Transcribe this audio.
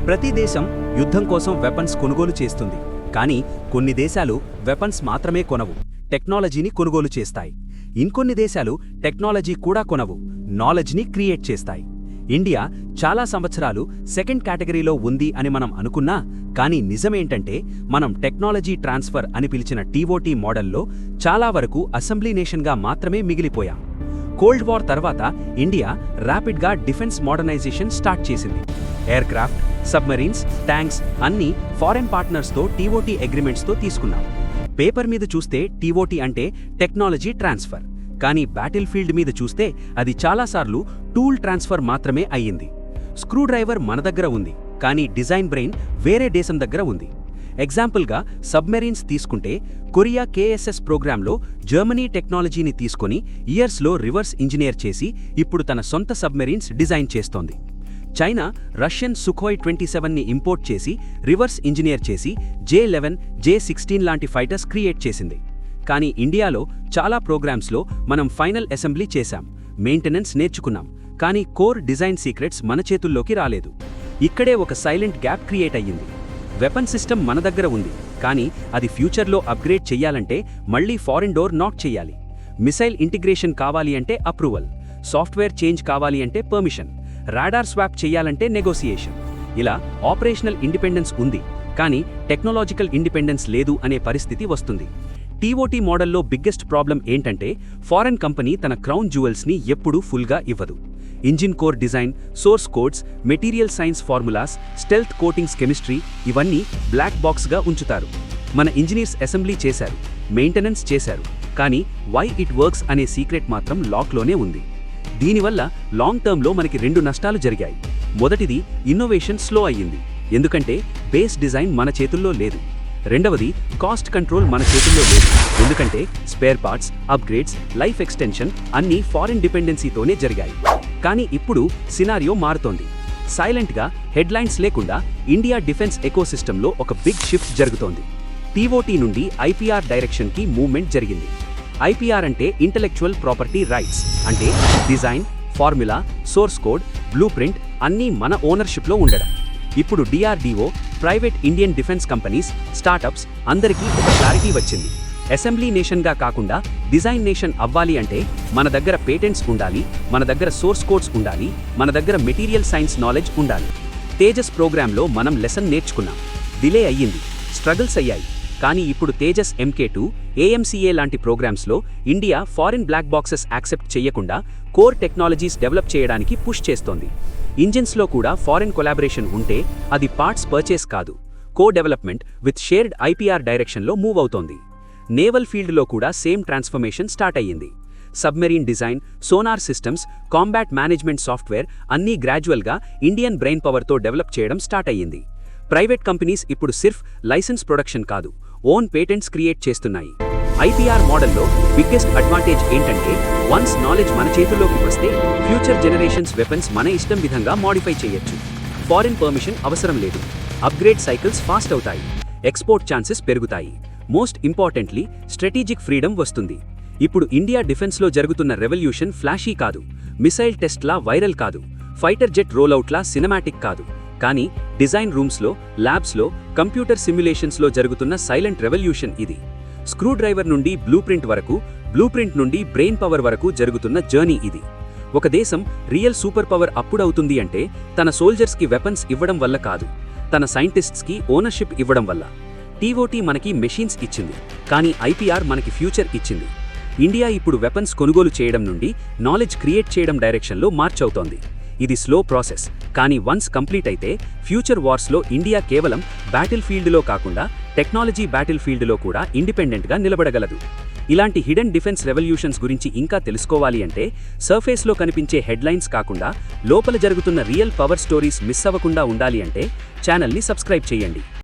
ప్రతి దేశం యుద్ధం కోసం వెపన్స్ కొనుగోలు చేస్తుంది. కానీ కొన్ని దేశాలు వెపన్స్ మాత్రమే కొనవు, టెక్నాలజీని కొనుగోలు చేస్తాయి. ఇంకొన్ని దేశాలు టెక్నాలజీ కూడా కొనవు, నాలెడ్జ్ని క్రియేట్ చేస్తాయి. ఇండియా చాలా సంవత్సరాలు సెకండ్ కేటగిరీలో ఉంది అని మనం అనుకున్నా, కానీ నిజమేంటంటే మనం టెక్నాలజీ ట్రాన్స్ఫర్ అని పిలిచిన టీఓటీ మోడల్లో చాలా వరకు అసెంబ్లీ నేషన్గా మాత్రమే మిగిలిపోయాం. కోల్డ్ వార్ తర్వాత ఇండియా ర్యాపిడ్గా డిఫెన్స్ మోడర్నైజేషన్ స్టార్ట్ చేసింది. ఎయిర్క్రాఫ్ట్, సబ్మరీన్స్, ట్యాంక్స్ అన్నీ ఫారెన్ పార్ట్నర్స్తో టీఓటీ అగ్రిమెంట్స్తో తీసుకున్నాం. పేపర్ మీద చూస్తే టీఓటీ అంటే టెక్నాలజీ ట్రాన్స్ఫర్, కానీ బ్యాటిల్ ఫీల్డ్ మీద చూస్తే అది చాలాసార్లు టూల్ ట్రాన్స్ఫర్ మాత్రమే అయ్యింది. స్క్రూ డ్రైవర్ మన దగ్గర ఉంది, కానీ డిజైన్ బ్రెయిన్ వేరే దేశం దగ్గర ఉంది. ఎగ్జాంపుల్గా సబ్మెరీన్స్ తీసుకుంటే కొరియా KSS ప్రోగ్రాంలో జర్మనీ టెక్నాలజీని తీసుకొని ఇయర్స్లో రివర్స్ ఇంజనీర్ చేసి ఇప్పుడు తన సొంత సబ్మెరీన్స్ డిజైన్ చేస్తోంది. చైనా రష్యన్ సుఖోయ్ 27ని ఇంపోర్ట్ చేసి రివర్స్ ఇంజనీర్ చేసి J-11, J-16 లాంటి ఫైటర్స్ క్రియేట్ చేసింది. కానీ ఇండియాలో చాలా ప్రోగ్రామ్స్లో మనం ఫైనల్ అసెంబ్లీ చేశాం, మెయింటెనెన్స్ నేర్చుకున్నాం, కానీ కోర్ డిజైన్ సీక్రెట్స్ మన చేతుల్లోకి రాలేదు. ఇక్కడే ఒక సైలెంట్ గ్యాప్ క్రియేట్ అయ్యింది. వెపన్ సిస్టమ్ మన దగ్గర ఉంది, కానీ అది ఫ్యూచర్లో అప్గ్రేడ్ చెయ్యాలంటే మళ్లీ ఫారిన్ డోర్ నాక్ చెయ్యాలి. మిసైల్ ఇంటిగ్రేషన్ కావాలి అంటే అప్రూవల్, సాఫ్ట్వేర్ చేంజ్ కావాలి అంటే పర్మిషన్, రాడార్ స్వాప్ చెయ్యాలంటే నెగోసియేషన్. ఇలా ఆపరేషనల్ ఇండిపెండెన్స్ ఉంది, కానీ టెక్నాలజికల్ ఇండిపెండెన్స్ లేదు అనే పరిస్థితి వస్తుంది. టీఓటీ మోడల్లో బిగ్గెస్ట్ ప్రాబ్లం ఏంటంటే ఫారెన్ కంపెనీ తన క్రౌన్ జ్యువెల్స్ని ఎప్పుడూ ఫుల్గా ఇవ్వదు. Engine core design, source codes, material science formulas, stealth coatings chemistry ఇవన్నీ బ్లాక్ బాక్స్గా ఉంచుతారు. మన ఇంజనీర్స్ అసెంబ్లీ చేశారు, మెయింటెనెన్స్ చేశారు, కానీ వై ఇట్ వర్క్స్ అనే సీక్రెట్ మాత్రం లాక్లోనే ఉంది. దీనివల్ల లాంగ్ టర్మ్లో మనకి 2 నష్టాలు జరిగాయి. మొదటిది, ఇన్నోవేషన్ స్లో అయ్యింది, ఎందుకంటే బేస్ డిజైన్ మన చేతుల్లో లేదు. రెండవది, కాస్ట్ కంట్రోల్ మన చేతుల్లో లేదు, ఎందుకంటే spare parts, upgrades, life extension అన్నీ ఫారిన్ డిపెండెన్సీతోనే జరిగాయి. కానీ ఇప్పుడు సినారియో మారుతోంది. సైలెంట్గా, హెడ్లైన్స్ లేకుండా ఇండియా డిఫెన్స్ ఎకోసిస్టంలో ఒక బిగ్ షిఫ్ట్ జరుగుతోంది. టీఓటీ నుండి IPR డైరెక్షన్కి మూవ్మెంట్ జరిగింది. IPR అంటే ఇంటెలెక్చువల్ ప్రాపర్టీ రైట్స్, అంటే design, formula, source code, blue print అన్నీ మన ఓనర్షిప్లో ఉండడం. ఇప్పుడు DRDO, private Indian defence companies, startups అందరికీ ఒక క్లారిటీ వచ్చింది. అసెంబ్లీ నేషన్గా కాకుండా డిజైన్ నేషన్ అవ్వాలి అంటే మన దగ్గర పేటెంట్స్ ఉండాలి, మన దగ్గర సోర్స్ కోడ్స్ ఉండాలి, మన దగ్గర మెటీరియల్ సైన్స్ నాలెడ్జ్ ఉండాలి. తేజస్ ప్రోగ్రాంలో మనం లెసన్ నేర్చుకున్నాం. డిలే అయ్యింది, స్ట్రగుల్స్ అయ్యాయి, కానీ ఇప్పుడు తేజస్ MK2, AMCA లాంటి ప్రోగ్రామ్స్లో India foreign black boxes accept చేయకుండా కోర్ టెక్నాలజీస్ డెవలప్ చేయడానికి పుష్ చేస్తోంది. ఇంజిన్స్లో కూడా ఫారిన్ కొలాబరేషన్ ఉంటే అది పార్ట్స్ పర్చేస్ కాదు, co development with shared IPR డైరెక్షన్లో మూవ్ అవుతోంది. నేవల్ ఫీల్డ్లో కూడా సేమ్ ట్రాన్స్ఫర్మేషన్ స్టార్ట్ అయ్యింది. Submarine design, sonar systems, combat management software అన్నీ గ్రాడ్యువల్గా ఇండియన్ బ్రెయిన్ పవర్తో డెవలప్ చేయడం స్టార్ట్ అయ్యింది. ప్రైవేట్ కంపెనీస్ ఇప్పుడు సిర్ఫ్ లైసెన్స్ ప్రొడక్షన్ కాదు, ఓన్ పేటెంట్స్ క్రియేట్ చేస్తున్నాయి. IPR మోడల్లో బిగ్గెస్ట్ అడ్వాంటేజ్ ఏంటంటే వన్స్ నాలెడ్జ్ మన చేతుల్లోకి వస్తే ఫ్యూచర్ జనరేషన్స్ వెపన్స్ మన ఇష్టం విధంగా మోడిఫై చేయొచ్చు. ఫారిన్ పర్మిషన్ అవసరం లేదు, అప్గ్రేడ్ సైకిల్స్ ఫాస్ట్ అవుతాయి, ఎక్స్పోర్ట్ ఛాన్సెస్ పెరుగుతాయి. మోస్ట్ ఇంపార్టెంట్లీ స్ట్రాటజిక్ ఫ్రీడమ్ వస్తుంది. ఇప్పుడు ఇండియా డిఫెన్స్లో జరుగుతున్న రెవల్యూషన్ ఫ్లాషీ కాదు, మిసైల్ టెస్ట్లా వైరల్ కాదు, ఫైటర్ జెట్ రోల్అవుట్లా సినిమాటిక్ కాదు, కానీ డిజైన్ రూమ్స్లో, ల్యాబ్స్లో, కంప్యూటర్ సిమ్యులేషన్స్లో జరుగుతున్న సైలెంట్ రెవల్యూషన్ ఇది. స్క్రూ డ్రైవర్ నుండి బ్లూ ప్రింట్ వరకు, బ్లూ ప్రింట్ నుండి బ్రెయిన్ పవర్ వరకు జరుగుతున్న జర్నీ ఇది. ఒక దేశం రియల్ సూపర్ పవర్ అప్పుడవుతుంది అంటే తన సోల్జర్స్కి వెపన్స్ ఇవ్వడం వల్ల కాదు, తన సైంటిస్ట్స్కి ఓనర్షిప్ ఇవ్వడం వల్ల. టీఓటీ మనకి మెషిన్స్ ఇచ్చింది, కానీ IPR మనకి ఫ్యూచర్ ఇచ్చింది. ఇండియా ఇప్పుడు వెపన్స్ కొనుగోలు చేయడం నుండి నాలెడ్జ్ క్రియేట్ చేయడం డైరెక్షన్లో మార్చ్ అవుతోంది. ఇది స్లో ప్రాసెస్, కానీ వన్స్ కంప్లీట్ అయితే ఫ్యూచర్ వార్స్లో ఇండియా కేవలం బ్యాటిల్ ఫీల్డ్లో కాకుండా టెక్నాలజీ బ్యాటిల్ ఫీల్డ్లో కూడా ఇండిపెండెంట్గా నిలబడగలదు. ఇలాంటి హిడెన్ డిఫెన్స్ రెవల్యూషన్స్ గురించి ఇంకా తెలుసుకోవాలి అంటే సర్ఫేస్లో కనిపించే హెడ్లైన్స్ కాకుండా లోపల జరుగుతున్న రియల్ పవర్ స్టోరీస్ మిస్ అవ్వకుండా ఉండాలి అంటే ఛానల్ని సబ్స్క్రైబ్ చేయండి.